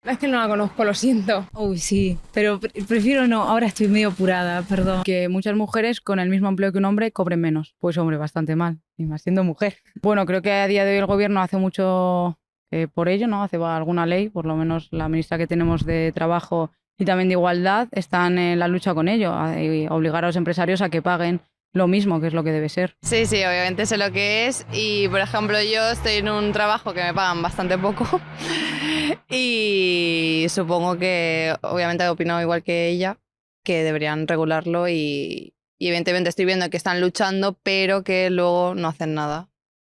Es que no la conozco, lo siento. Uy, sí, pero prefiero no, ahora estoy medio apurada, perdón. Que muchas mujeres con el mismo empleo que un hombre cobren menos. Pues hombre, bastante mal, y más siendo mujer. Bueno, creo que a día de hoy el gobierno hace mucho por ello, ¿no? Hace alguna ley, por lo menos la ministra que tenemos de Trabajo y también de Igualdad están en la lucha con ello, y obligar a los empresarios a que paguen lo mismo, que es lo que debe ser. Sí, obviamente sé lo que es y, por ejemplo, yo estoy en un trabajo que me pagan bastante poco y supongo que, obviamente, he opinado igual que ella, que deberían regularlo y evidentemente estoy viendo que están luchando, pero que luego no hacen nada.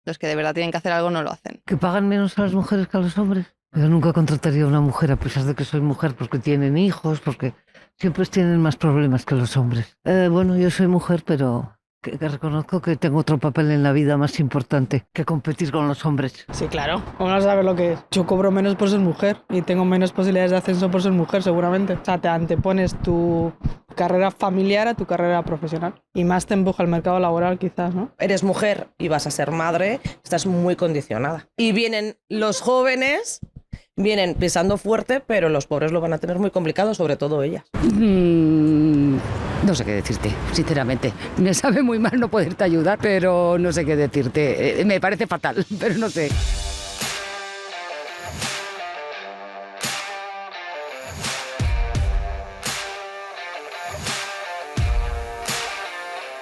Los que de verdad tienen que hacer algo no lo hacen. ¿Que pagan menos a las mujeres que a los hombres? Yo nunca contrataría a una mujer a pesar de que soy mujer porque tienen hijos, porque siempre tienen más problemas que los hombres. Bueno, yo soy mujer, pero que reconozco que tengo otro papel en la vida más importante que competir con los hombres. Sí, claro. ¿Cómo no sabes lo que es? Yo cobro menos por ser mujer y tengo menos posibilidades de ascenso por ser mujer, seguramente. O sea, te antepones tu carrera familiar a tu carrera profesional y más te empuja el mercado laboral, quizás, ¿no? Eres mujer y vas a ser madre, estás muy condicionada. Y vienen los jóvenes, vienen pisando fuerte, pero los pobres lo van a tener muy complicado, sobre todo ellas. No sé qué decirte, sinceramente. Me sabe muy mal no poderte ayudar, pero no sé qué decirte. Me parece fatal, pero no sé.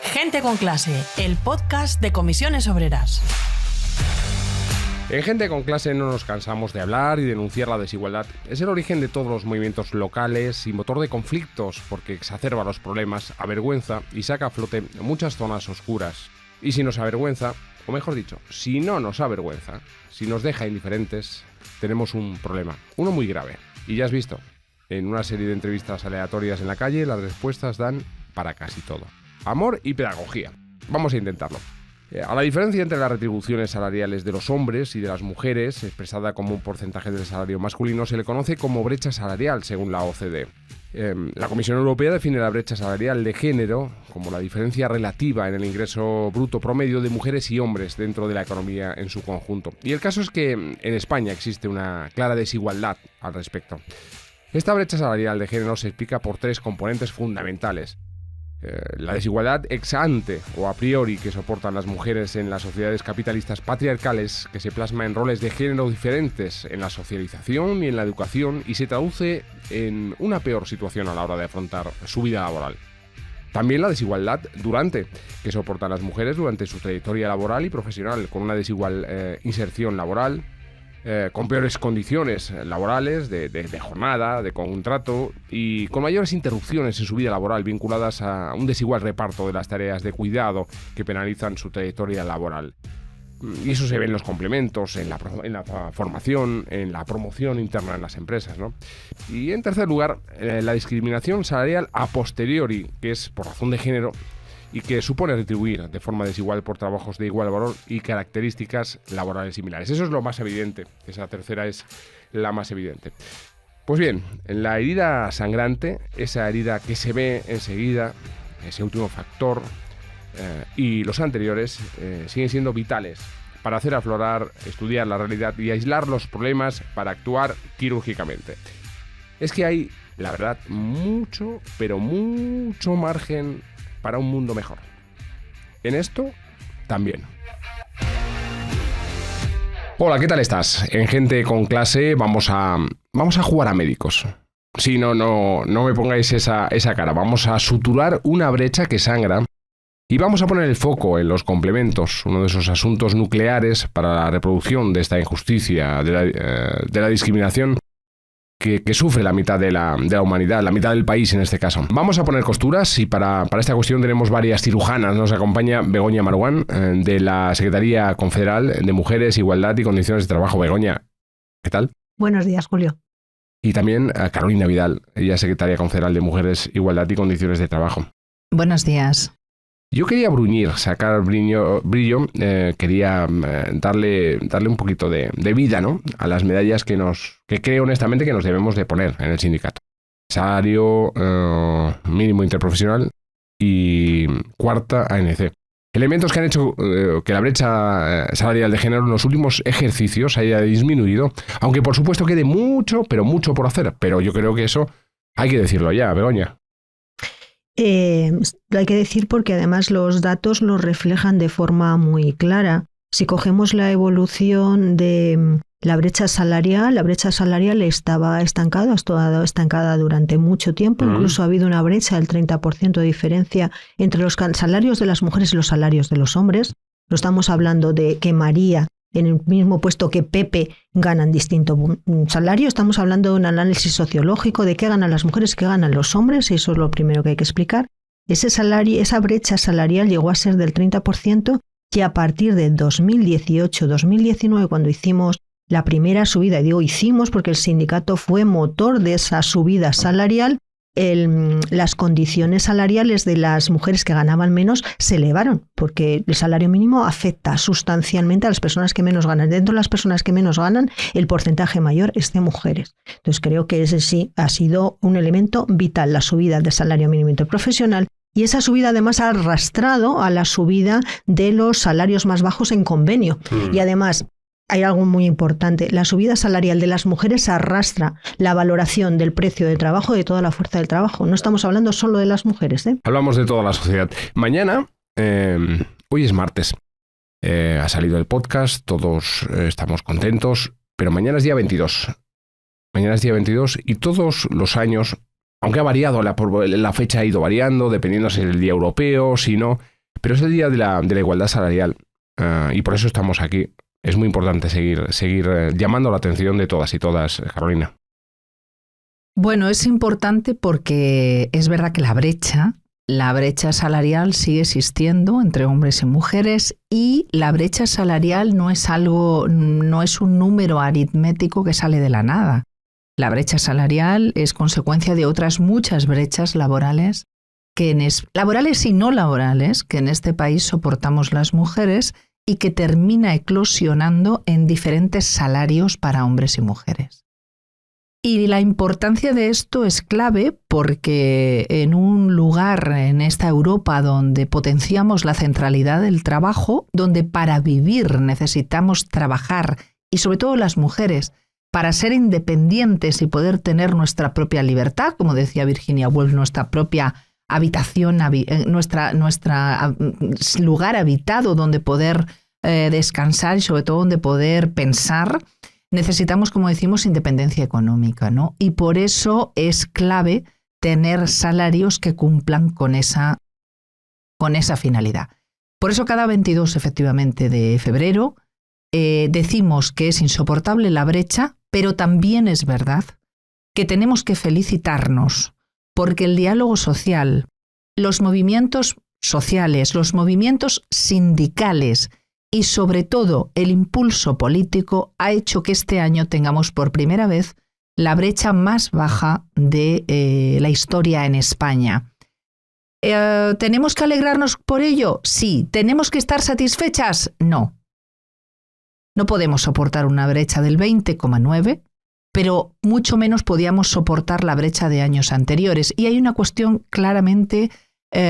Gente con clase, el podcast de Comisiones Obreras. En Gente con Clase no nos cansamos de hablar y denunciar la desigualdad. Es el origen de todos los movimientos locales y motor de conflictos porque exacerba los problemas, avergüenza y saca a flote muchas zonas oscuras. Y si nos avergüenza, o mejor dicho, si no nos avergüenza, si nos deja indiferentes, tenemos un problema, uno muy grave. Y ya has visto, en una serie de entrevistas aleatorias en la calle, las respuestas dan para casi todo. Amor y pedagogía. Vamos a intentarlo. A la diferencia entre las retribuciones salariales de los hombres y de las mujeres, expresada como un porcentaje del salario masculino, se le conoce como brecha salarial, según la OCDE. La Comisión Europea define la brecha salarial de género como la diferencia relativa en el ingreso bruto promedio de mujeres y hombres dentro de la economía en su conjunto. Y el caso es que en España existe una clara desigualdad al respecto. Esta brecha salarial de género se explica por tres componentes fundamentales. La desigualdad ex ante o a priori que soportan las mujeres en las sociedades capitalistas patriarcales, que se plasma en roles de género diferentes en la socialización y en la educación y se traduce en una peor situación a la hora de afrontar su vida laboral. También la desigualdad durante, que soportan las mujeres durante su trayectoria laboral y profesional, con una desigual inserción laboral, con peores condiciones laborales, de jornada, de contrato y con mayores interrupciones en su vida laboral vinculadas a un desigual reparto de las tareas de cuidado que penalizan su trayectoria laboral. Y eso se ve en los complementos, en la formación, en la promoción interna en las empresas, ¿no? Y en tercer lugar, la discriminación salarial a posteriori, que es por razón de género y que supone retribuir de forma desigual por trabajos de igual valor y características laborales similares. Eso es lo más evidente, esa tercera es la más evidente. Pues bien, en la herida sangrante, esa herida que se ve enseguida, ese último factor y los anteriores siguen siendo vitales para hacer aflorar, estudiar la realidad y aislar los problemas para actuar quirúrgicamente. Es que hay, la verdad, mucho, pero mucho margen para un mundo mejor. En esto, también. Hola, ¿qué tal estás? En Gente con Clase vamos a jugar a médicos. Sí, no me pongáis esa cara. Vamos a suturar una brecha que sangra y vamos a poner el foco en los complementos, uno de esos asuntos nucleares para la reproducción de esta injusticia, de la discriminación que sufre la mitad de la humanidad, la mitad del país en este caso. Vamos a poner costuras y para esta cuestión tenemos varias cirujanas. Nos acompaña Begoña Maruán, de la Secretaría Confederal de Mujeres, Igualdad y Condiciones de Trabajo. Begoña, ¿qué tal? Buenos días, Julio. Y también a Carolina Vidal, ella es Secretaria Confederal de Mujeres, Igualdad y Condiciones de Trabajo. Buenos días. Yo quería sacar brillo, quería darle un poquito de vida, ¿no?, a las medallas que creo honestamente que nos debemos de poner en el sindicato. Salario mínimo interprofesional y cuarta ANC. Elementos que han hecho que la brecha salarial de género en los últimos ejercicios haya disminuido, aunque por supuesto quede mucho, pero mucho por hacer. Pero yo creo que eso hay que decirlo ya, Begoña. Lo hay que decir porque además los datos lo reflejan de forma muy clara. Si cogemos la evolución de la brecha salarial estaba estancada, ha estado estancada durante mucho tiempo. Incluso ha habido una brecha del 30% de diferencia entre los salarios de las mujeres y los salarios de los hombres. No estamos hablando de que María, en el mismo puesto que Pepe, ganan distinto salario. Estamos hablando de un análisis sociológico de qué ganan las mujeres, qué ganan los hombres, y eso es lo primero que hay que explicar. Esa brecha salarial llegó a ser del 30% y a partir de 2018-2019, cuando hicimos la primera subida, y digo hicimos porque el sindicato fue motor de esa subida salarial, las condiciones salariales de las mujeres que ganaban menos se elevaron, porque el salario mínimo afecta sustancialmente a las personas que menos ganan. Dentro de las personas que menos ganan, el porcentaje mayor es de mujeres. Entonces creo que ese sí ha sido un elemento vital, la subida del salario mínimo interprofesional. Y esa subida además ha arrastrado a la subida de los salarios más bajos en convenio. Y además hay algo muy importante, la subida salarial de las mujeres arrastra la valoración del precio del trabajo de toda la fuerza del trabajo. No estamos hablando solo de las mujeres, ¿eh? Hablamos de toda la sociedad. Mañana, hoy es martes, ha salido el podcast, todos estamos contentos, pero mañana es día 22. Mañana es día 22 y todos los años, aunque ha variado, la fecha ha ido variando, dependiendo si es el día europeo, si no, pero es el día de la igualdad salarial y por eso estamos aquí. Es muy importante seguir llamando la atención de todas y todas, Carolina. Bueno, es importante porque es verdad que la brecha salarial sigue existiendo entre hombres y mujeres, y la brecha salarial no es un número aritmético que sale de la nada. La brecha salarial es consecuencia de otras muchas brechas laborales laborales y no laborales que en este país soportamos las mujeres, y que termina eclosionando en diferentes salarios para hombres y mujeres. Y la importancia de esto es clave porque en un lugar, en esta Europa donde potenciamos la centralidad del trabajo, donde para vivir necesitamos trabajar, y sobre todo las mujeres, para ser independientes y poder tener nuestra propia libertad, como decía Virginia Woolf, nuestra propia habitación, nuestra lugar habitado donde poder descansar y sobre todo donde poder pensar, necesitamos, como decimos, independencia económica, ¿no? Y por eso es clave tener salarios que cumplan con esa finalidad. Por eso cada 22, efectivamente, de febrero decimos que es insoportable la brecha, pero también es verdad que tenemos que felicitarnos porque el diálogo social, los movimientos sociales, los movimientos sindicales y sobre todo el impulso político ha hecho que este año tengamos por primera vez la brecha más baja de la historia en España. ¿Tenemos que alegrarnos por ello? Sí. ¿Tenemos que estar satisfechas? No. No podemos soportar una brecha del 20,9%, pero mucho menos podíamos soportar la brecha de años anteriores. Y hay una cuestión claramente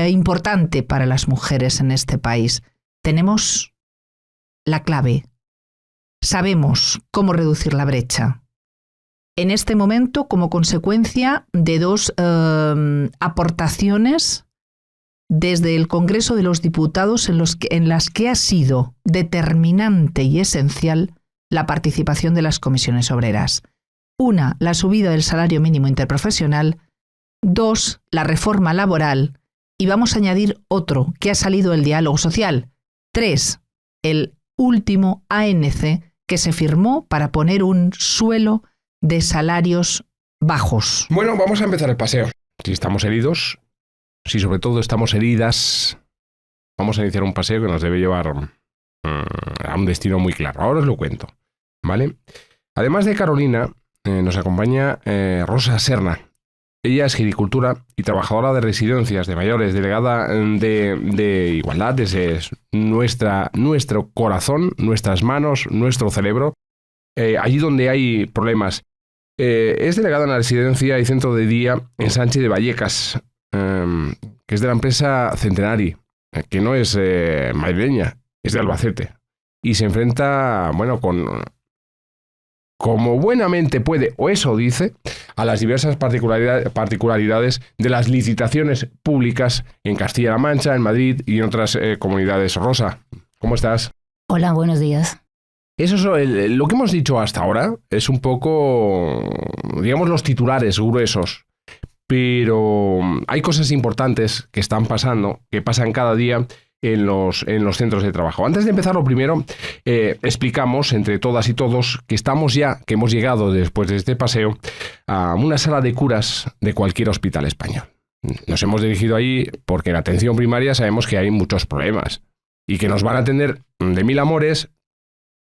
importante para las mujeres en este país. Tenemos la clave. Sabemos cómo reducir la brecha. En este momento, como consecuencia de dos aportaciones desde el Congreso de los Diputados en las que ha sido determinante y esencial la participación de las comisiones obreras. 1, la subida del salario mínimo interprofesional. 2, la reforma laboral. Y vamos a añadir otro, que ha salido del diálogo social. 3, el último ANC que se firmó para poner un suelo de salarios bajos. Bueno, vamos a empezar el paseo. Si estamos heridos, si sobre todo estamos heridas, vamos a iniciar un paseo que nos debe llevar a un destino muy claro. Ahora os lo cuento, ¿vale? Además de Carolina, nos acompaña Rosa Serna. Ella es gericultura y trabajadora de residencias de mayores, delegada de igualdad desde nuestro corazón, nuestras manos, nuestro cerebro, allí donde hay problemas. Es delegada en la residencia y centro de día en Sánchez de Vallecas, que es de la empresa Centenari. que no es madrileña, es de Albacete. Y se enfrenta, bueno, como buenamente puede, o eso dice, a las diversas particularidades de las licitaciones públicas en Castilla-La Mancha, en Madrid y en otras comunidades. Rosa, ¿cómo estás? Hola, buenos días. Eso es lo que hemos dicho hasta ahora, es un poco, digamos, los titulares gruesos. Pero hay cosas importantes que están pasando, que pasan cada día en los centros de trabajo. Antes de empezar, lo primero, explicamos entre todas y todos que que hemos llegado después de este paseo a una sala de curas de cualquier hospital español. Nos hemos dirigido allí porque en atención primaria sabemos que hay muchos problemas y que nos van a atender de mil amores,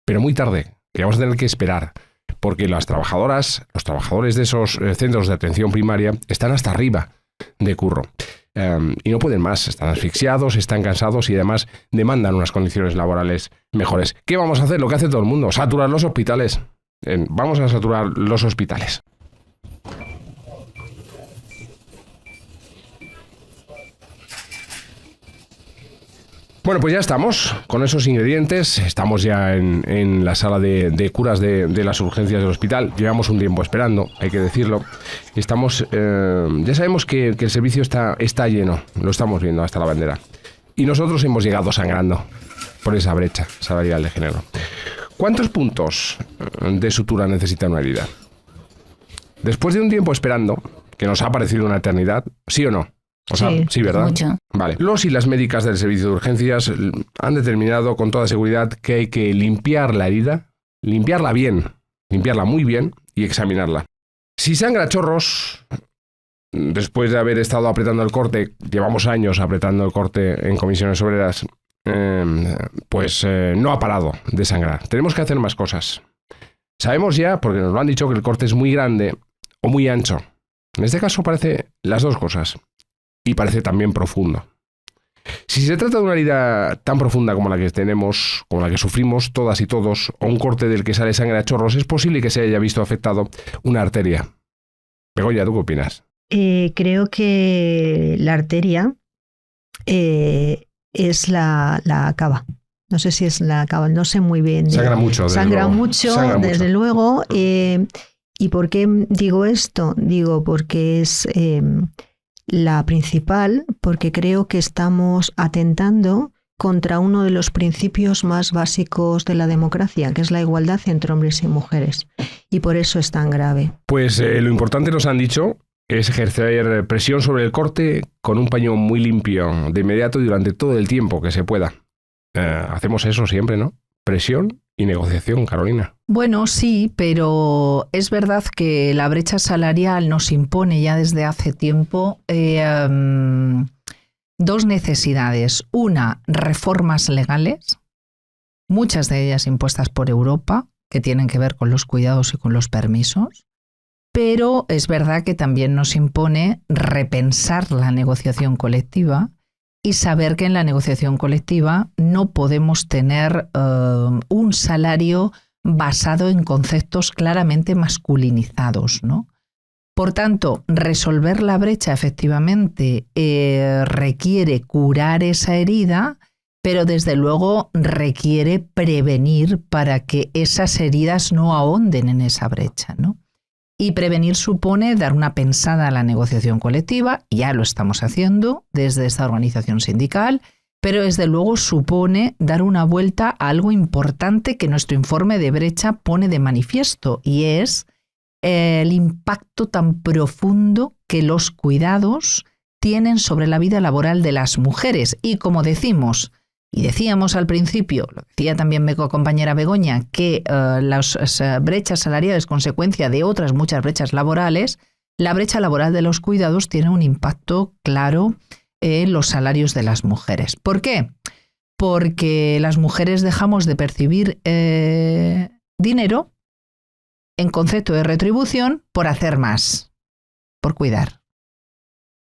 pero muy tarde, que vamos a tener que esperar. Porque las trabajadoras, los trabajadores de esos centros de atención primaria están hasta arriba de curro. Y no pueden más, están asfixiados, están cansados y además demandan unas condiciones laborales mejores. ¿Qué vamos a hacer? Lo que hace todo el mundo, saturar los hospitales. Vamos a saturar los hospitales. Bueno, pues ya estamos con esos ingredientes, estamos ya en la sala de curas de las urgencias del hospital, llevamos un tiempo esperando, hay que decirlo, estamos, ya sabemos que el servicio está lleno, lo estamos viendo hasta la bandera, y nosotros hemos llegado sangrando por esa brecha salarial de género. ¿Cuántos puntos de sutura necesita una herida? Después de un tiempo esperando, que nos ha parecido una eternidad, ¿sí o no? O sea, sí, ¿verdad? Mucho. Vale. Los y las médicas del servicio de urgencias han determinado con toda seguridad que hay que limpiar la herida, limpiarla bien, limpiarla muy bien y examinarla. Si sangra a chorros, después de haber estado apretando el corte, llevamos años apretando el corte en comisiones obreras, pues no ha parado de sangrar. Tenemos que hacer más cosas. Sabemos ya, porque nos lo han dicho, que el corte es muy grande o muy ancho. En este caso parece las dos cosas. Y parece también profundo. Si se trata de una herida tan profunda como la que tenemos, como la que sufrimos todas y todos, o un corte del que sale sangre a chorros, es posible que se haya visto afectado una arteria. Begoña, ¿tú qué opinas? Creo que la arteria es la cava. No sé si es la cava, no sé muy bien. Sangra mucho, desde luego. ¿Y por qué digo esto? Digo porque es la principal, porque creo que estamos atentando contra uno de los principios más básicos de la democracia, que es la igualdad entre hombres y mujeres. Y por eso es tan grave. Pues lo importante, nos han dicho, es ejercer presión sobre el corte con un paño muy limpio, de inmediato y durante todo el tiempo que se pueda. Hacemos eso siempre, ¿no? Presión y negociación, Carolina. Bueno, sí, pero es verdad que la brecha salarial nos impone ya desde hace tiempo dos necesidades. Una, reformas legales, muchas de ellas impuestas por Europa, que tienen que ver con los cuidados y con los permisos. Pero es verdad que también nos impone repensar la negociación colectiva y saber que en la negociación colectiva no podemos tener un salario basado en conceptos claramente masculinizados, ¿no? Por tanto, resolver la brecha efectivamente requiere curar esa herida, pero desde luego requiere prevenir para que esas heridas no ahonden en esa brecha, ¿no? Y prevenir supone dar una pensada a la negociación colectiva, ya lo estamos haciendo desde esta organización sindical, pero desde luego supone dar una vuelta a algo importante que nuestro informe de brecha pone de manifiesto, y es el impacto tan profundo que los cuidados tienen sobre la vida laboral de las mujeres. Y como decimos, y decíamos al principio, lo decía también mi compañera Begoña, que las brechas salariales, consecuencia de otras muchas brechas laborales, la brecha laboral de los cuidados tiene un impacto claro en los salarios de las mujeres. ¿Por qué? Porque las mujeres dejamos de percibir dinero en concepto de retribución por hacer más, por cuidar.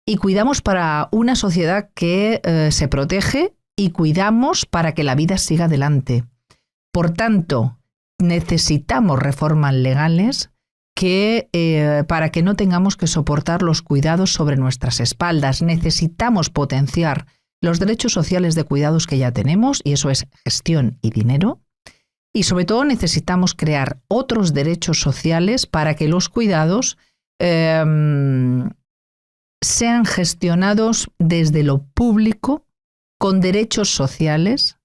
Y cuidamos para una sociedad que se protege y cuidamos para que la vida siga adelante. Por tanto, necesitamos reformas legales para que no tengamos que soportar los cuidados sobre nuestras espaldas. Necesitamos potenciar los derechos sociales de cuidados que ya tenemos, y eso es gestión y dinero. Y sobre todo necesitamos crear otros derechos sociales para que los cuidados sean gestionados desde lo público, con derechos sociales,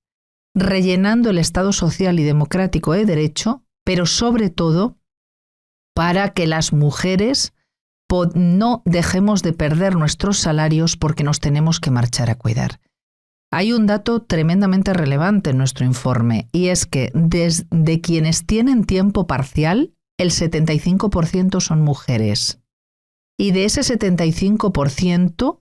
rellenando el Estado social y democrático de derecho, pero sobre todo para que las mujeres no dejemos de perder nuestros salarios porque nos tenemos que marchar a cuidar. Hay un dato tremendamente relevante en nuestro informe, y es que de quienes tienen tiempo parcial, el 75% son mujeres. Y de ese 75%,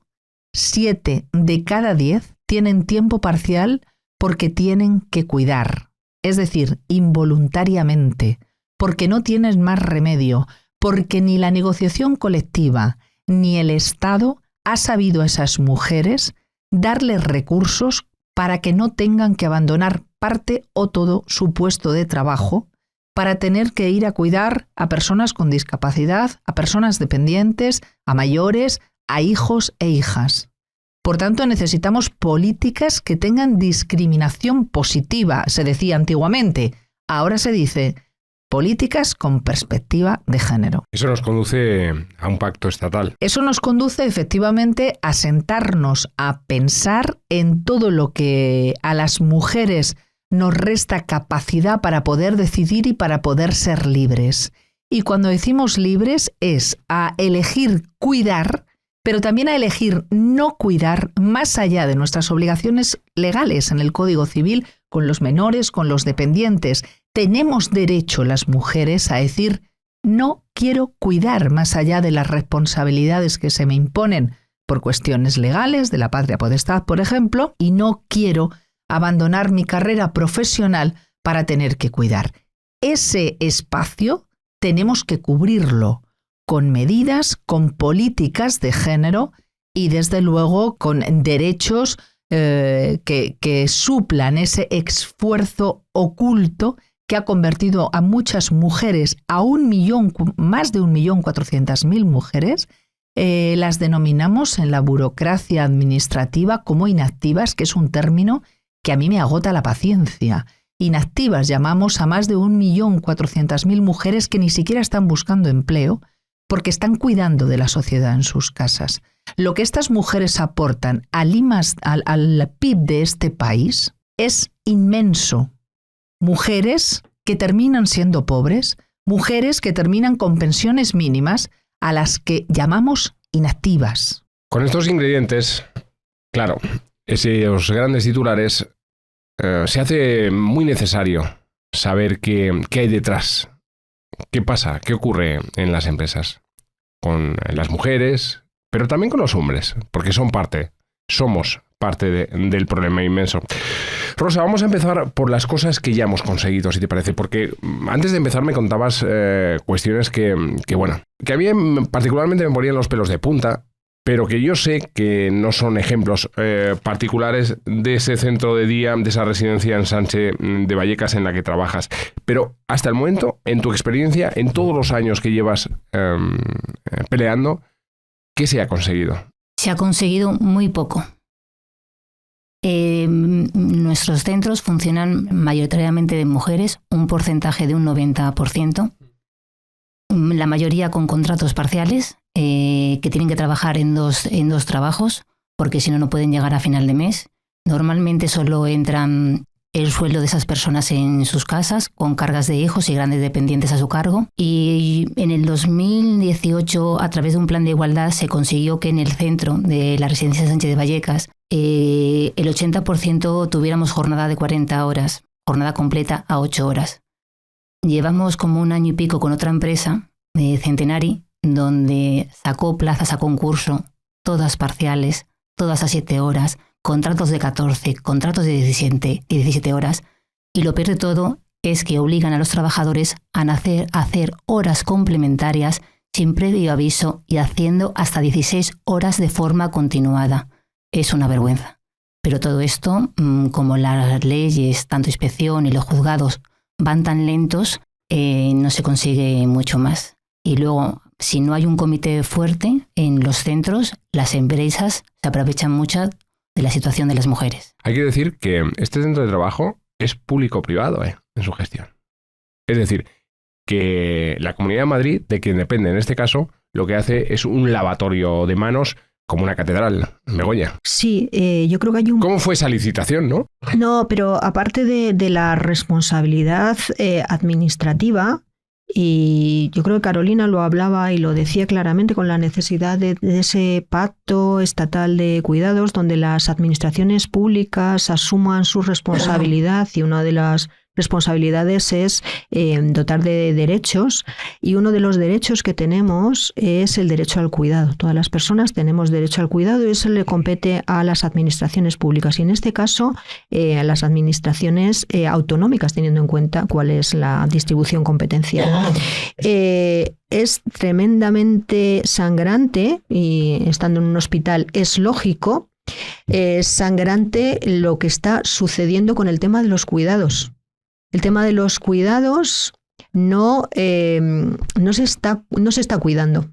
7 de cada 10 tienen tiempo parcial porque tienen que cuidar, es decir, involuntariamente, porque no tienen más remedio, porque ni la negociación colectiva ni el Estado ha sabido a esas mujeres darles recursos para que no tengan que abandonar parte o todo su puesto de trabajo para tener que ir a cuidar a personas con discapacidad, a personas dependientes, a mayores, a hijos e hijas. Por tanto, necesitamos políticas que tengan discriminación positiva, se decía antiguamente. Ahora se dice políticas con perspectiva de género. Eso nos conduce a un pacto estatal. Eso nos conduce efectivamente a sentarnos a pensar en todo lo que a las mujeres nos resta capacidad para poder decidir y para poder ser libres. Y cuando decimos libres es a elegir cuidar, pero también a elegir no cuidar más allá de nuestras obligaciones legales en el Código Civil, con los menores, con los dependientes. Tenemos derecho las mujeres a decir no quiero cuidar más allá de las responsabilidades que se me imponen por cuestiones legales, de la patria potestad, por ejemplo, y no quiero abandonar mi carrera profesional para tener que cuidar. Ese espacio tenemos que cubrirlo con medidas, con políticas de género y desde luego con derechos que suplan ese esfuerzo oculto que ha convertido a muchas mujeres, más de 1.400.000 mujeres, las denominamos en la burocracia administrativa como inactivas, que es un término que a mí me agota la paciencia. Inactivas llamamos a más de 1.400.000 mujeres que ni siquiera están buscando empleo porque están cuidando de la sociedad en sus casas. Lo que estas mujeres aportan al PIB de este país es inmenso. Mujeres que terminan siendo pobres, mujeres que terminan con pensiones mínimas, a las que llamamos inactivas. Con estos ingredientes, claro, esos grandes titulares, se hace muy necesario saber qué hay detrás, qué pasa, qué ocurre en las empresas, con las mujeres, pero también con los hombres, porque somos parte del problema inmenso. Rosa, vamos a empezar por las cosas que ya hemos conseguido, si te parece, porque antes de empezar me contabas cuestiones que a mí particularmente me ponían los pelos de punta, pero que yo sé que no son ejemplos particulares de ese centro de día, de esa residencia en Sánchez de Vallecas en la que trabajas. Pero hasta el momento, en tu experiencia, en todos los años que llevas peleando, ¿qué se ha conseguido? Se ha conseguido muy poco. Nuestros centros funcionan mayoritariamente de mujeres, un porcentaje de un 90%, la mayoría con contratos parciales, que tienen que trabajar en dos trabajos, porque si no, no pueden llegar a final de mes. Normalmente solo entran el sueldo de esas personas en sus casas, con cargas de hijos y grandes dependientes a su cargo. Y en el 2018, a través de un plan de igualdad, se consiguió que en el centro de la residencia Sánchez de Vallecas el 80% tuviéramos jornada de 40 horas, jornada completa a 8 horas. Llevamos como un año y pico con otra empresa, de Centenari, donde sacó plazas a concurso, todas parciales, todas a 7 horas, contratos de 14, contratos de 17 horas, y lo peor de todo es que obligan a los trabajadores a hacer horas complementarias sin previo aviso y haciendo hasta 16 horas de forma continuada. Es una vergüenza. Pero todo esto, como las leyes, tanto inspección y los juzgados, van tan lentos, no se consigue mucho más. Y luego, si no hay un comité fuerte en los centros, las empresas se aprovechan mucho de la situación de las mujeres. Hay que decir que este centro de trabajo es público-privado en su gestión. Es decir, que la Comunidad de Madrid, de quien depende en este caso, lo que hace es un lavatorio de manos como una catedral, Begoña. Sí, yo creo que hay un... ¿Cómo fue esa licitación, no? No, pero aparte de la responsabilidad administrativa, y yo creo que Carolina lo hablaba y lo decía claramente con la necesidad de ese pacto estatal de cuidados donde las administraciones públicas asuman su responsabilidad, y una de las responsabilidades es dotar de derechos, y uno de los derechos que tenemos es el derecho al cuidado. Todas las personas tenemos derecho al cuidado y eso le compete a las administraciones públicas y en este caso a las administraciones autonómicas, teniendo en cuenta cuál es la distribución competencial. Es tremendamente sangrante y estando en un hospital es lógico, es sangrante lo que está sucediendo con el tema de los cuidados. El tema de los cuidados no se está cuidando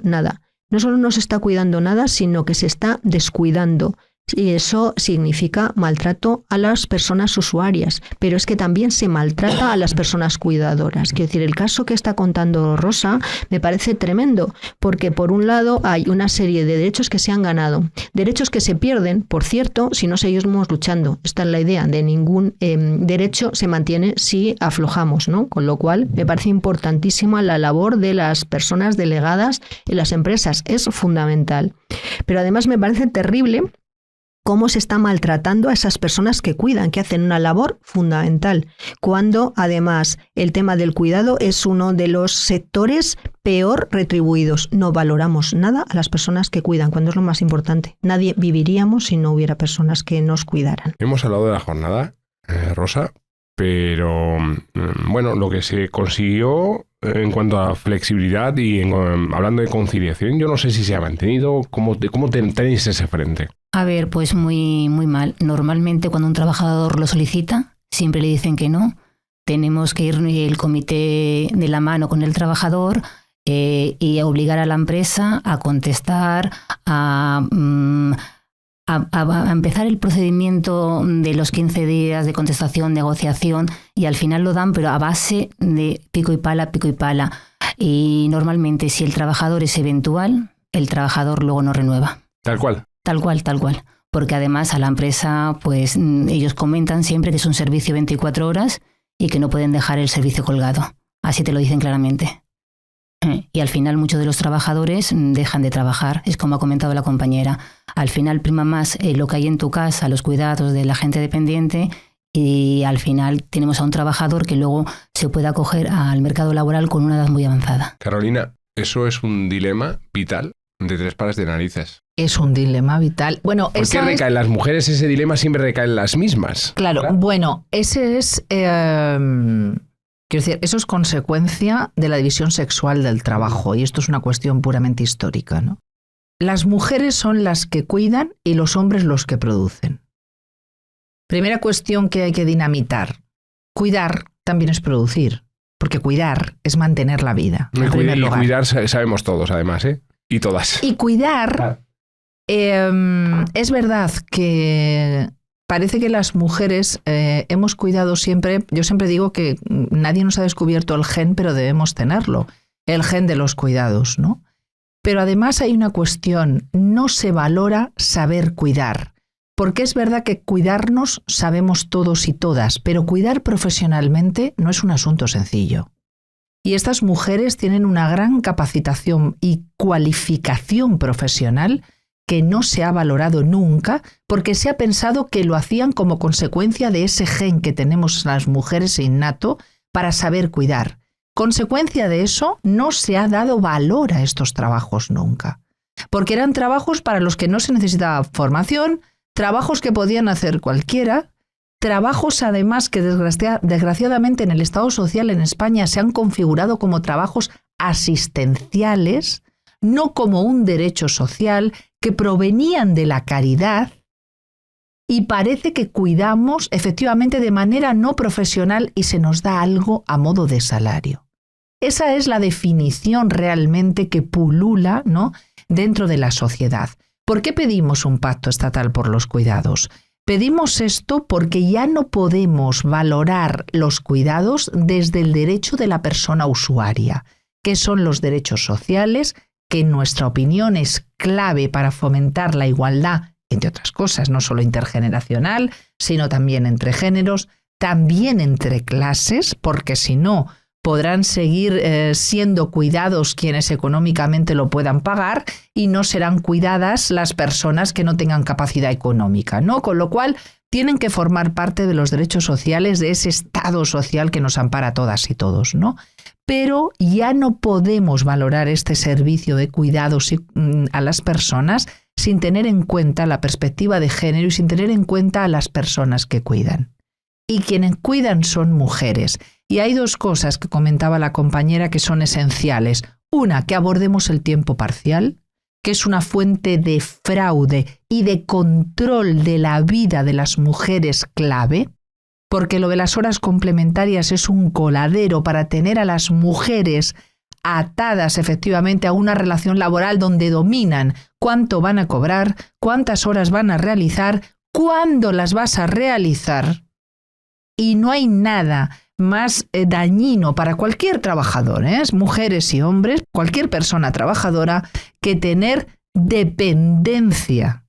nada. No solo no se está cuidando nada, sino que se está descuidando. Y eso significa maltrato a las personas usuarias, pero es que también se maltrata a las personas cuidadoras. Quiero decir, el caso que está contando Rosa me parece tremendo, porque por un lado hay una serie de derechos que se han ganado, derechos que se pierden, por cierto, si no seguimos luchando. Esta es la idea, de ningún derecho se mantiene si aflojamos, ¿no? Con lo cual me parece importantísima la labor de las personas delegadas en las empresas, es fundamental. Pero además me parece terrible cómo se está maltratando a esas personas que cuidan, que hacen una labor fundamental, cuando además el tema del cuidado es uno de los sectores peor retribuidos. No valoramos nada a las personas que cuidan, cuando es lo más importante. Nadie viviríamos si no hubiera personas que nos cuidaran. Hemos hablado de la jornada, Rosa, pero bueno, lo que se consiguió en cuanto a flexibilidad y hablando de conciliación, yo no sé si se ha mantenido. ¿Cómo tenéis ese frente? A ver, pues muy mal. Normalmente cuando un trabajador lo solicita, siempre le dicen que no. Tenemos que ir el comité de la mano con el trabajador y obligar a la empresa a contestar, a empezar el procedimiento de los 15 días de contestación, negociación, y al final lo dan, pero a base de pico y pala, pico y pala. Y normalmente si el trabajador es eventual, el trabajador luego no renueva. Tal cual. Tal cual. Porque además a la empresa, pues ellos comentan siempre que es un servicio 24 horas y que no pueden dejar el servicio colgado. Así te lo dicen claramente. Y al final muchos de los trabajadores dejan de trabajar, es como ha comentado la compañera. Al final prima más lo que hay en tu casa, los cuidados de la gente dependiente, y al final tenemos a un trabajador que luego se puede acoger al mercado laboral con una edad muy avanzada. Carolina, eso es un dilema vital de tres pares de narices. Es un dilema vital. Bueno, ¿por qué recae en las mujeres? Ese dilema siempre recae en las mismas. Claro, bueno, ese es... quiero decir, eso es consecuencia de la división sexual del trabajo, y esto es una cuestión puramente histórica, ¿no? Las mujeres son las que cuidan y los hombres los que producen. Primera cuestión que hay que dinamitar. Cuidar también es producir, porque cuidar es mantener la vida. Y cuidar sabemos todos, además, ¿eh? Y todas. Y cuidar, es verdad que parece que las mujeres hemos cuidado siempre, yo siempre digo que nadie nos ha descubierto el gen, pero debemos tenerlo, el gen de los cuidados, ¿no? Pero además hay una cuestión, no se valora saber cuidar, porque es verdad que cuidarnos sabemos todos y todas, pero cuidar profesionalmente no es un asunto sencillo. Y estas mujeres tienen una gran capacitación y cualificación profesional que no se ha valorado nunca, porque se ha pensado que lo hacían como consecuencia de ese gen que tenemos las mujeres innato para saber cuidar. Consecuencia de eso, no se ha dado valor a estos trabajos nunca, porque eran trabajos para los que no se necesitaba formación, trabajos que podían hacer cualquiera, trabajos además que desgraciadamente en el Estado social en España se han configurado como trabajos asistenciales, no como un derecho social, que provenían de la caridad, y parece que cuidamos efectivamente de manera no profesional y se nos da algo a modo de salario. Esa es la definición realmente que pulula, ¿no?, dentro de la sociedad. ¿Por qué pedimos un pacto estatal por los cuidados? Pedimos esto porque ya no podemos valorar los cuidados desde el derecho de la persona usuaria, que son los derechos sociales, que en nuestra opinión es clave para fomentar la igualdad, entre otras cosas, no solo intergeneracional, sino también entre géneros, también entre clases, porque si no, podrán seguir siendo cuidados quienes económicamente lo puedan pagar y no serán cuidadas las personas que no tengan capacidad económica, ¿no? Con lo cual, tienen que formar parte de los derechos sociales de ese Estado social que nos ampara a todas y todos, ¿no? Pero ya no podemos valorar este servicio de cuidados a las personas sin tener en cuenta la perspectiva de género y sin tener en cuenta a las personas que cuidan. Y quienes cuidan son mujeres. Y hay dos cosas que comentaba la compañera que son esenciales. Una, que abordemos el tiempo parcial, que es una fuente de fraude y de control de la vida de las mujeres clave, porque lo de las horas complementarias es un coladero para tener a las mujeres atadas efectivamente a una relación laboral donde dominan cuánto van a cobrar, cuántas horas van a realizar, cuándo las vas a realizar. Y no hay nada más dañino para cualquier trabajador, mujeres y hombres, cualquier persona trabajadora, que tener dependencia.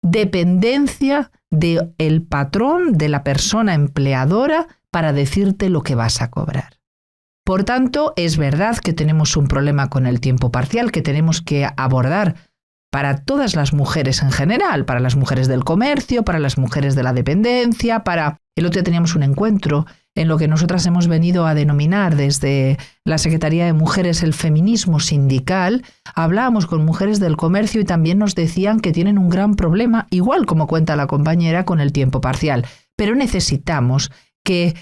Dependencia del patrón, de la persona empleadora, para decirte lo que vas a cobrar. Por tanto, es verdad que tenemos un problema con el tiempo parcial que tenemos que abordar para todas las mujeres en general, para las mujeres del comercio, para las mujeres de la dependencia, El otro día teníamos un encuentro en lo que nosotras hemos venido a denominar desde la Secretaría de Mujeres el feminismo sindical. Hablábamos con mujeres del comercio y también nos decían que tienen un gran problema, igual como cuenta la compañera, con el tiempo parcial. Pero necesitamos que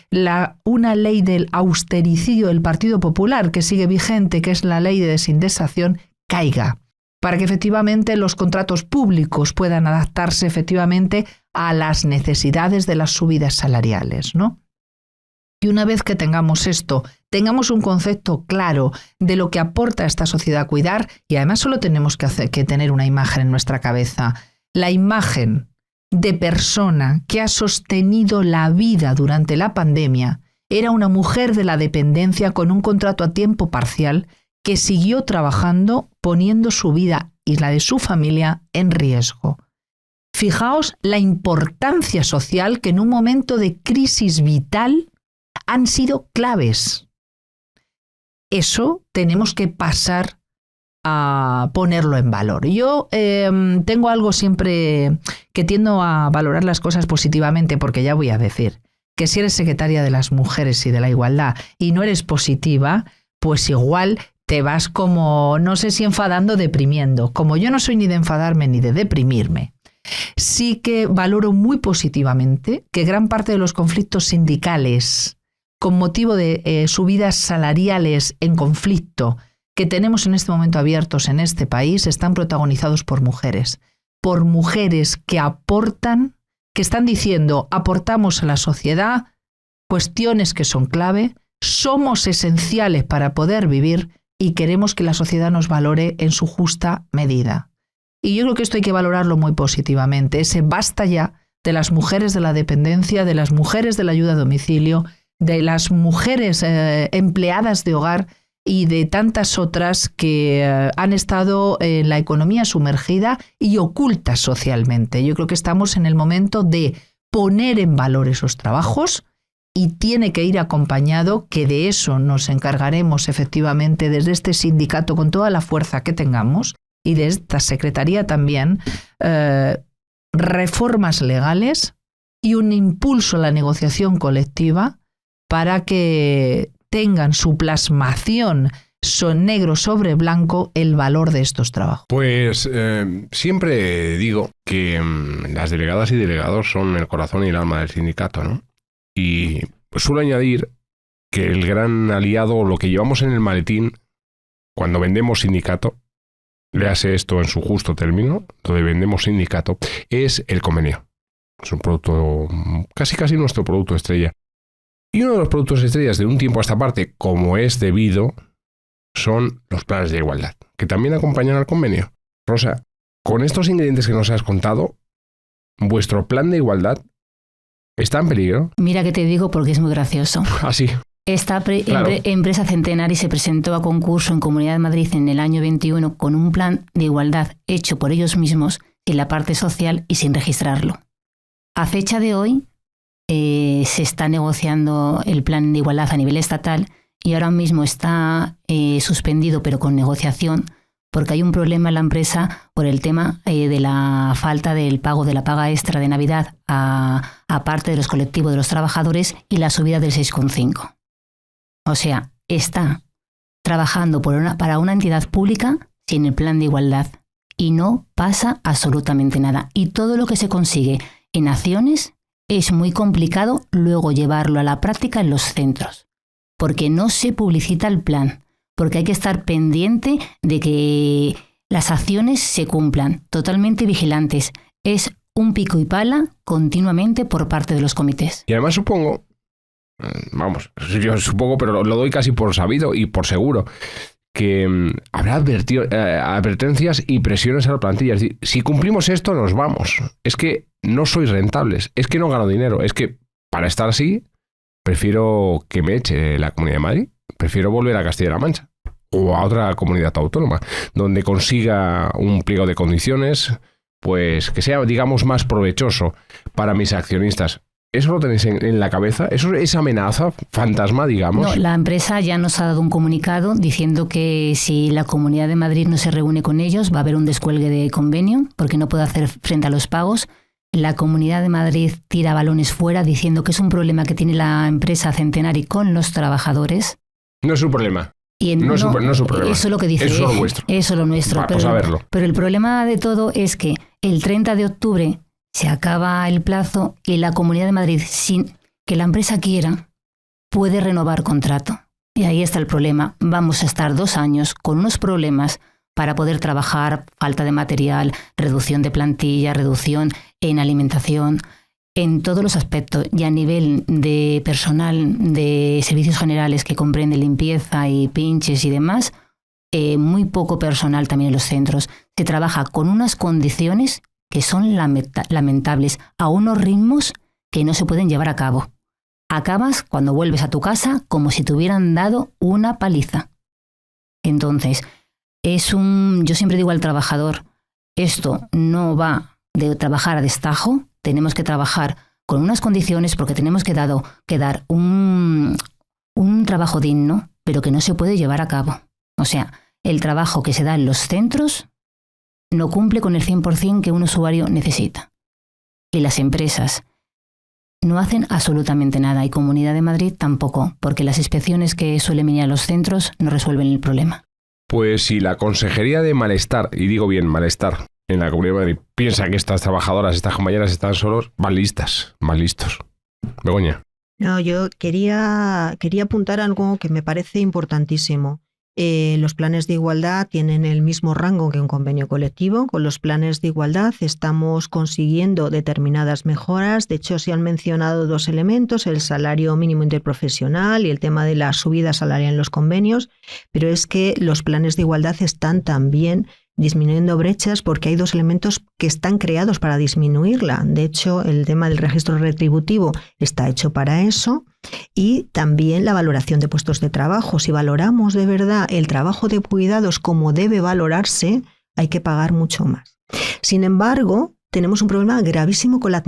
una ley del austericidio del Partido Popular que sigue vigente, que es la ley de desindexación, caiga, para que efectivamente los contratos públicos puedan adaptarse efectivamente a las necesidades de las subidas salariales, ¿no? Y una vez que tengamos esto, tengamos un concepto claro de lo que aporta a esta sociedad a cuidar, y además solo tenemos que tener una imagen en nuestra cabeza, la imagen de persona que ha sostenido la vida durante la pandemia, era una mujer de la dependencia con un contrato a tiempo parcial que siguió trabajando poniendo su vida y la de su familia en riesgo. Fijaos la importancia social que en un momento de crisis vital han sido claves. Eso tenemos que pasar a ponerlo en valor. Yo tengo algo siempre que tiendo a valorar las cosas positivamente, porque ya voy a decir que si eres secretaria de las mujeres y de la igualdad y no eres positiva, pues igual te vas como, no sé si enfadando o deprimiendo. Como yo no soy ni de enfadarme ni de deprimirme, sí que valoro muy positivamente que gran parte de los conflictos sindicales con motivo de subidas salariales en conflicto que tenemos en este momento abiertos en este país están protagonizados por mujeres que aportan, que están diciendo aportamos a la sociedad cuestiones que son clave, somos esenciales para poder vivir y queremos que la sociedad nos valore en su justa medida. Y yo creo que esto hay que valorarlo muy positivamente, ese basta ya de las mujeres de la dependencia, de las mujeres de la ayuda a domicilio, de las mujeres empleadas de hogar y de tantas otras que han estado en la economía sumergida y ocultas socialmente. Yo creo que estamos en el momento de poner en valor esos trabajos y tiene que ir acompañado, que de eso nos encargaremos efectivamente desde este sindicato con toda la fuerza que tengamos y de esta secretaría también, reformas legales y un impulso a la negociación colectiva para que tengan su plasmación negro sobre blanco el valor de estos trabajos. Pues siempre digo que las delegadas y delegados son el corazón y el alma del sindicato, ¿no? Y pues suelo añadir que el gran aliado, lo que llevamos en el maletín cuando vendemos sindicato, léase esto en su justo término, donde vendemos sindicato, es el convenio. Es un producto, casi nuestro producto estrella. Y uno de los productos estrellas de un tiempo a esta parte, como es debido, son los planes de igualdad, que también acompañan al convenio. Rosa, con estos ingredientes que nos has contado, ¿vuestro plan de igualdad está en peligro? Mira que te digo porque es muy gracioso. Así. Esta Claro. empresa Centenari se presentó a concurso en Comunidad de Madrid en el año 21 con un plan de igualdad hecho por ellos mismos sin la parte social y sin registrarlo. A fecha de hoy se está negociando el plan de igualdad a nivel estatal y ahora mismo está suspendido pero con negociación porque hay un problema en la empresa por el tema de la falta del pago de la paga extra de Navidad a parte de los colectivos de los trabajadores y la subida del 6,5. O sea, está trabajando para una entidad pública sin el plan de igualdad y no pasa absolutamente nada. Y todo lo que se consigue en acciones es muy complicado luego llevarlo a la práctica en los centros, porque no se publicita el plan, porque hay que estar pendiente de que las acciones se cumplan, totalmente vigilantes. Es un pico y pala continuamente por parte de los comités. Y además supongo, yo supongo, pero lo doy casi por sabido y por seguro, que habrá advertencias y presiones a la plantilla. Es decir, si cumplimos esto, nos vamos. Es que no sois rentables, es que no gano dinero, es que para estar así, prefiero que me eche la Comunidad de Madrid, prefiero volver a Castilla-La Mancha o a otra comunidad autónoma, donde consiga un pliego de condiciones, pues que sea, digamos, más provechoso para mis accionistas. ¿Eso lo tenéis en la cabeza? ¿Eso es amenaza fantasma, digamos? No, la empresa ya nos ha dado un comunicado diciendo que si la Comunidad de Madrid no se reúne con ellos va a haber un descuelgue de convenio porque no puede hacer frente a los pagos. La Comunidad de Madrid tira balones fuera diciendo que es un problema que tiene la empresa Centenari con los trabajadores. No es su problema. No es su problema. Eso es lo que dice. Eso es lo vuestro. Eso es lo nuestro. Vamos a verlo. Pero el problema de todo es que el 30 de octubre se acaba el plazo y la Comunidad de Madrid, sin que la empresa quiera, puede renovar contrato. Y ahí está el problema. Vamos a estar 2 años con unos problemas para poder trabajar, falta de material, reducción de plantilla, reducción en alimentación, en todos los aspectos. Y a nivel de personal de servicios generales que comprende limpieza y pinches y demás, muy poco personal también en los centros. Se trabaja con unas condiciones que son lamentables, a unos ritmos que no se pueden llevar a cabo. Acabas cuando vuelves a tu casa como si te hubieran dado una paliza. Entonces, yo siempre digo al trabajador, esto no va de trabajar a destajo, tenemos que trabajar con unas condiciones porque tenemos que dar un trabajo digno, pero que no se puede llevar a cabo. O sea, el trabajo que se da en los centros no cumple con el 100% que un usuario necesita. Y las empresas no hacen absolutamente nada y Comunidad de Madrid tampoco, porque las inspecciones que suelen venir a los centros no resuelven el problema. Pues si la Consejería de Malestar, y digo bien malestar, en la Comunidad de Madrid piensa que estas trabajadoras, estas compañeras están solos, van listos. Begoña. No, yo quería apuntar algo que me parece importantísimo. Los planes de igualdad tienen el mismo rango que un convenio colectivo. Con los planes de igualdad estamos consiguiendo determinadas mejoras. De hecho, se han mencionado 2 elementos, el salario mínimo interprofesional y el tema de la subida salarial en los convenios, pero es que los planes de igualdad están también disminuyendo brechas porque hay 2 elementos que están creados para disminuirla. De hecho, el tema del registro retributivo está hecho para eso y también la valoración de puestos de trabajo. Si valoramos de verdad el trabajo de cuidados como debe valorarse, hay que pagar mucho más. Sin embargo, tenemos un problema gravísimo con las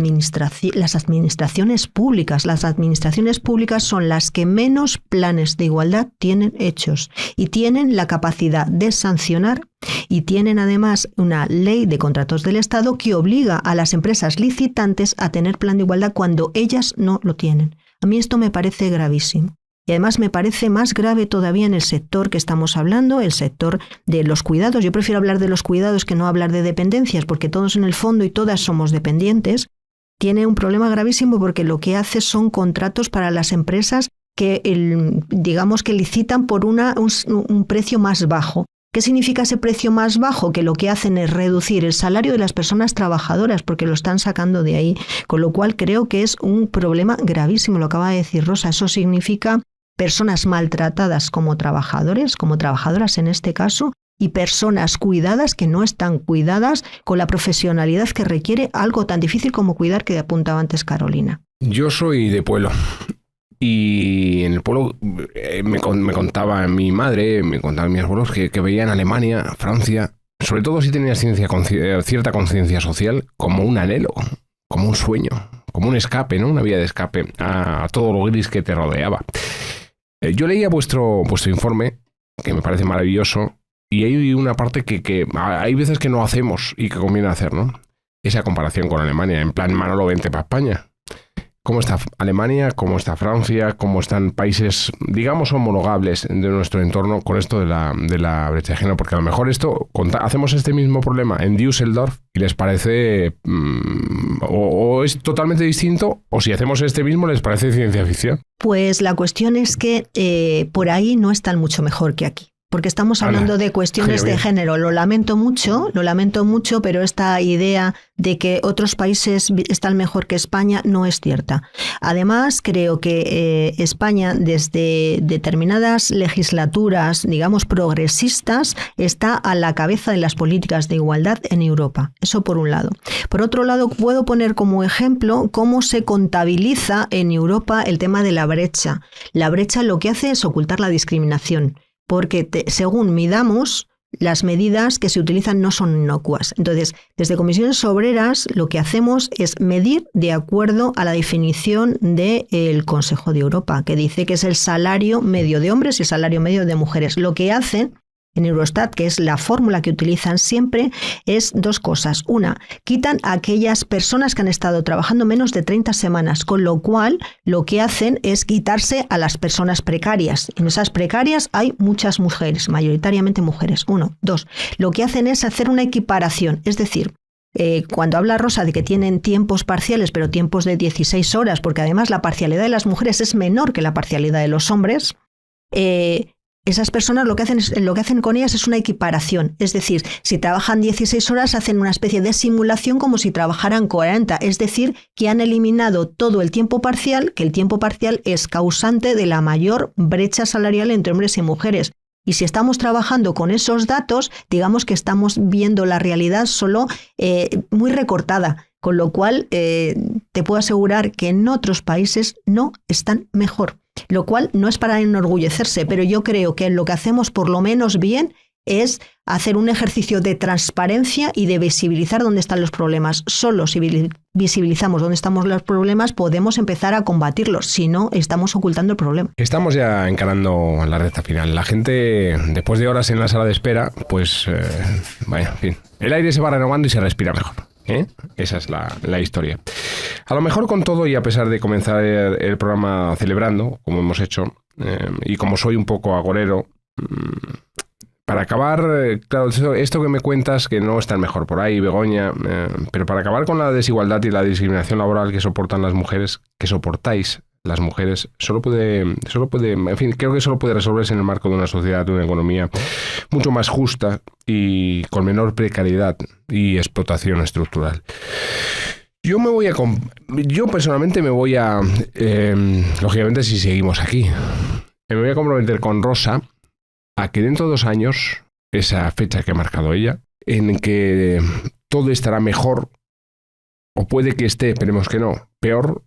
administraciones públicas. Las administraciones públicas son las que menos planes de igualdad tienen hechos y tienen la capacidad de sancionar y tienen además una ley de contratos del Estado que obliga a las empresas licitantes a tener plan de igualdad cuando ellas no lo tienen. A mí esto me parece gravísimo. Y además me parece más grave todavía en el sector que estamos hablando, el sector de los cuidados. Yo prefiero hablar de los cuidados que no hablar de dependencias, porque todos en el fondo y todas somos dependientes. Tiene un problema gravísimo porque lo que hace son contratos para las empresas que, digamos, que licitan por un precio más bajo. ¿Qué significa ese precio más bajo? Que lo que hacen es reducir el salario de las personas trabajadoras porque lo están sacando de ahí. Con lo cual creo que es un problema gravísimo, lo acaba de decir Rosa. Eso significa personas maltratadas como trabajadores, como trabajadoras en este caso, y personas cuidadas que no están cuidadas con la profesionalidad que requiere algo tan difícil como cuidar, que apuntaba antes Carolina. Yo soy de pueblo. Y en el pueblo me contaba mi madre, me contaban mis abuelos que veían Alemania, Francia, sobre todo si tenías cierta conciencia social, como un anhelo, como un sueño, como un escape, ¿no? Una vía de escape a todo lo gris que te rodeaba. Yo leía vuestro informe, que me parece maravilloso, y hay una parte que hay veces que no hacemos y que conviene hacer, ¿no? Esa comparación con Alemania, en plan, Manolo, vente para España. ¿Cómo está Alemania? ¿Cómo está Francia? ¿Cómo están países, digamos, homologables de nuestro entorno con esto de la brecha de género? Porque a lo mejor hacemos este mismo problema en Düsseldorf y les parece o es totalmente distinto, o si hacemos este mismo les parece ciencia ficción. Pues la cuestión es que por ahí no están mucho mejor que aquí. Porque estamos hablando de cuestiones de género. Lo lamento mucho, pero esta idea de que otros países están mejor que España no es cierta. Además, creo que España, desde determinadas legislaturas, digamos, progresistas, está a la cabeza de las políticas de igualdad en Europa. Eso por un lado. Por otro lado, puedo poner como ejemplo cómo se contabiliza en Europa el tema de la brecha. La brecha lo que hace es ocultar la discriminación, porque según midamos, las medidas que se utilizan no son inocuas. Entonces, desde Comisiones Obreras lo que hacemos es medir de acuerdo a la definición del Consejo de Europa, que dice que es el salario medio de hombres y el salario medio de mujeres. Lo que hacen en Eurostat, que es la fórmula que utilizan siempre, es dos cosas. Una, quitan a aquellas personas que han estado trabajando menos de 30 semanas, con lo cual lo que hacen es quitarse a las personas precarias. En esas precarias hay muchas mujeres, mayoritariamente mujeres. Uno. Dos, lo que hacen es hacer una equiparación, es decir, cuando habla Rosa de que tienen tiempos parciales, pero tiempos de 16 horas, porque además la parcialidad de las mujeres es menor que la parcialidad de los hombres, esas personas lo que hacen con ellas es una equiparación. Es decir, si trabajan 16 horas, hacen una especie de simulación como si trabajaran 40. Es decir, que han eliminado todo el tiempo parcial, que el tiempo parcial es causante de la mayor brecha salarial entre hombres y mujeres. Y si estamos trabajando con esos datos, digamos que estamos viendo la realidad solo muy recortada. Con lo cual, te puedo asegurar que en otros países no están mejor. Lo cual no es para enorgullecerse, pero yo creo que lo que hacemos por lo menos bien es hacer un ejercicio de transparencia y de visibilizar dónde están los problemas. Solo si visibilizamos dónde están los problemas podemos empezar a combatirlos, si no estamos ocultando el problema. Estamos ya encarando la recta final. La gente, después de horas en la sala de espera, pues vaya, en fin, el aire se va renovando y se respira mejor. Esa es la historia. A lo mejor con todo y a pesar de comenzar el programa celebrando, como hemos hecho, y como soy un poco agorero, para acabar, claro, esto que me cuentas que no es tan mejor por ahí, Begoña, pero para acabar con la desigualdad y la discriminación laboral que soportan las mujeres, que soportáis las mujeres, solo puede, en fin, creo que solo puede resolverse en el marco de una sociedad, de una economía mucho más justa y con menor precariedad y explotación estructural. Yo personalmente me voy a, lógicamente si seguimos aquí, me voy a comprometer con Rosa a que dentro de 2 años, esa fecha que ha marcado ella, en que todo estará mejor, o puede que esté, esperemos que no, peor,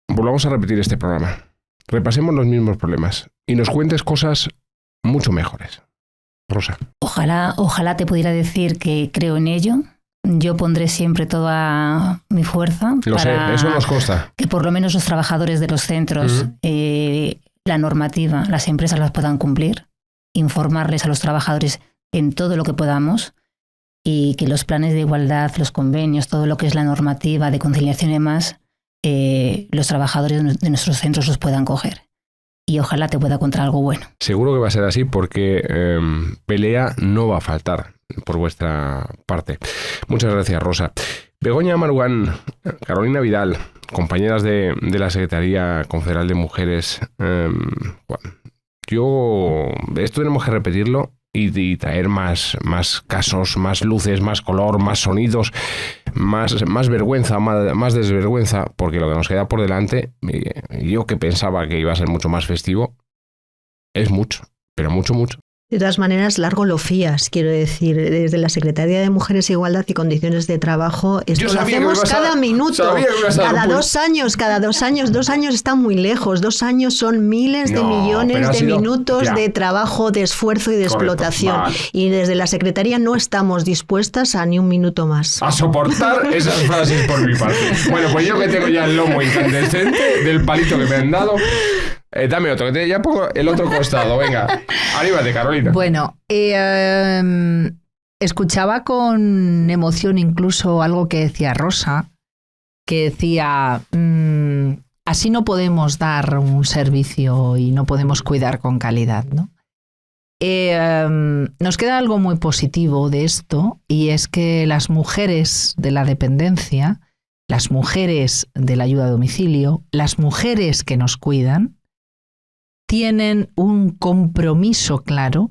volvamos a repetir este programa. Repasemos los mismos problemas y nos cuentes cosas mucho mejores. Rosa. Ojalá te pudiera decir que creo en ello. Yo pondré siempre toda mi fuerza. Lo sé, eso nos consta. Que por lo menos los trabajadores de los centros, la normativa, las empresas las puedan cumplir, informarles a los trabajadores en todo lo que podamos y que los planes de igualdad, los convenios, todo lo que es la normativa de conciliación y demás, los trabajadores de nuestros centros los puedan coger. Y ojalá te pueda contar algo bueno. Seguro que va a ser así porque pelea no va a faltar por vuestra parte. Muchas gracias, Rosa. Begoña Marugán, Carolina Vidal, compañeras de la Secretaría Confederal de Mujeres. Esto tenemos que repetirlo y traer más casos, más luces, más color, más sonidos, más vergüenza, más desvergüenza, porque lo que nos queda por delante, yo que pensaba que iba a ser mucho más festivo, es mucho, pero mucho, mucho. De todas maneras, largo lo fías, quiero decir, desde la Secretaría de Mujeres, Igualdad y Condiciones de Trabajo, esto lo hacemos cada minuto, cada 2 años, 2 años está muy lejos, 2 años son miles de millones de minutos de trabajo, de esfuerzo y de explotación. Vale. Y desde la Secretaría no estamos dispuestas a ni un minuto más. A soportar esas frases por mi parte. Bueno, pues yo que tengo ya el lomo incandescente del palito que me han dado... dame otro, que ya pongo el otro costado. Venga, anímate, Carolina. Bueno, escuchaba con emoción incluso algo que decía Rosa, que decía, así no podemos dar un servicio y no podemos cuidar con calidad, ¿no? Nos queda algo muy positivo de esto, y es que las mujeres de la dependencia, las mujeres de la ayuda a domicilio, las mujeres que nos cuidan, tienen un compromiso claro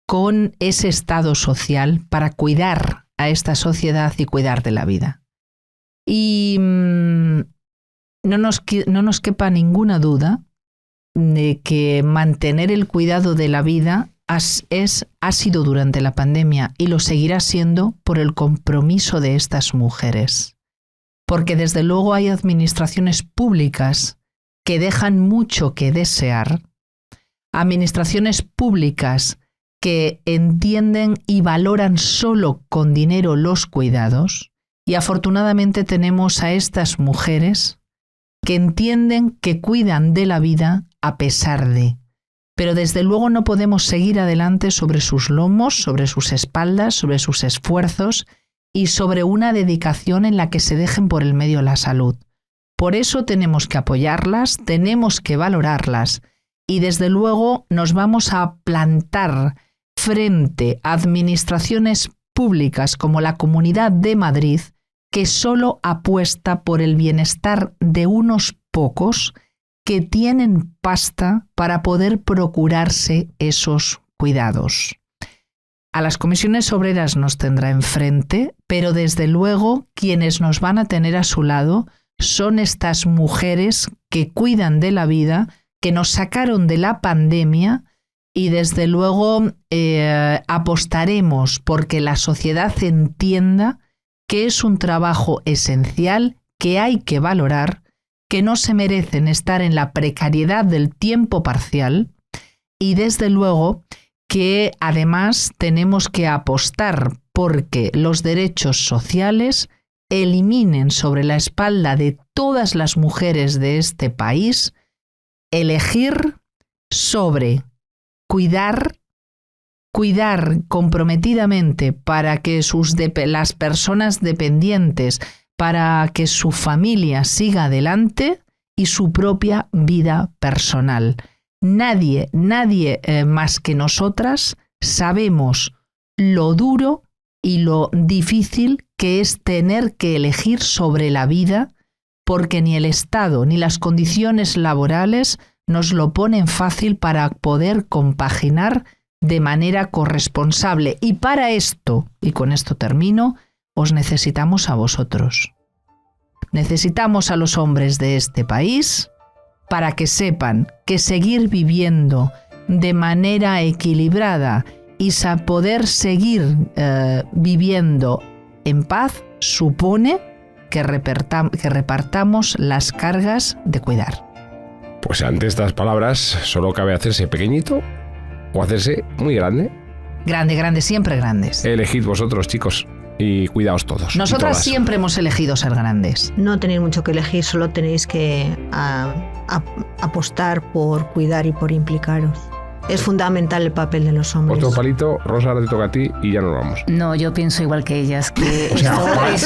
con ese estado social para cuidar a esta sociedad y cuidar de la vida. Y no nos quepa ninguna duda de que mantener el cuidado de la vida ha sido durante la pandemia y lo seguirá siendo por el compromiso de estas mujeres. Porque desde luego hay administraciones públicas que dejan mucho que desear, administraciones públicas que entienden y valoran solo con dinero los cuidados, y afortunadamente tenemos a estas mujeres que entienden que cuidan de la vida a pesar de. Pero desde luego no podemos seguir adelante sobre sus lomos, sobre sus espaldas, sobre sus esfuerzos y sobre una dedicación en la que se dejen por el medio la salud. Por eso tenemos que apoyarlas, tenemos que valorarlas, y desde luego nos vamos a plantar frente a administraciones públicas como la Comunidad de Madrid, que solo apuesta por el bienestar de unos pocos que tienen pasta para poder procurarse esos cuidados. A las comisiones obreras nos tendrá enfrente, pero desde luego quienes nos van a tener a su lado son estas mujeres que cuidan de la vida, que nos sacaron de la pandemia, y desde luego apostaremos porque la sociedad entienda que es un trabajo esencial, que hay que valorar, que no se merecen estar en la precariedad del tiempo parcial, y desde luego que además tenemos que apostar porque los derechos sociales eliminen sobre la espalda de todas las mujeres de este país elegir sobre cuidar comprometidamente para que las personas dependientes, para que su familia siga adelante, y su propia vida personal. Nadie más que nosotras sabemos lo duro y lo difícil que es tener que elegir sobre la vida, porque ni el Estado ni las condiciones laborales nos lo ponen fácil para poder compaginar de manera corresponsable. Y para esto, y con esto termino, os necesitamos a vosotros. Necesitamos a los hombres de este país para que sepan que seguir viviendo de manera equilibrada y poder seguir viviendo en paz supone que repartamos las cargas de cuidar. Pues ante estas palabras solo cabe hacerse pequeñito o hacerse muy grande. Grande, siempre grandes. Elegid vosotros, chicos, y cuidaos todos. Nosotras siempre hemos elegido ser grandes. No tenéis mucho que elegir, solo tenéis que apostar por cuidar y por implicaros. Es fundamental el papel de los hombres. Otro palito, Rosa, ahora te toca a ti y ya nos vamos. No, yo pienso igual que ellas. Que o sea,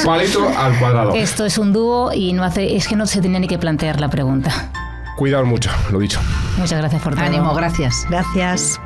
palito al cuadrado. Esto es un dúo y es que no se tenía ni que plantear la pregunta. Cuidaos mucho, lo dicho. Muchas gracias por todo. Ánimo, gracias. Gracias.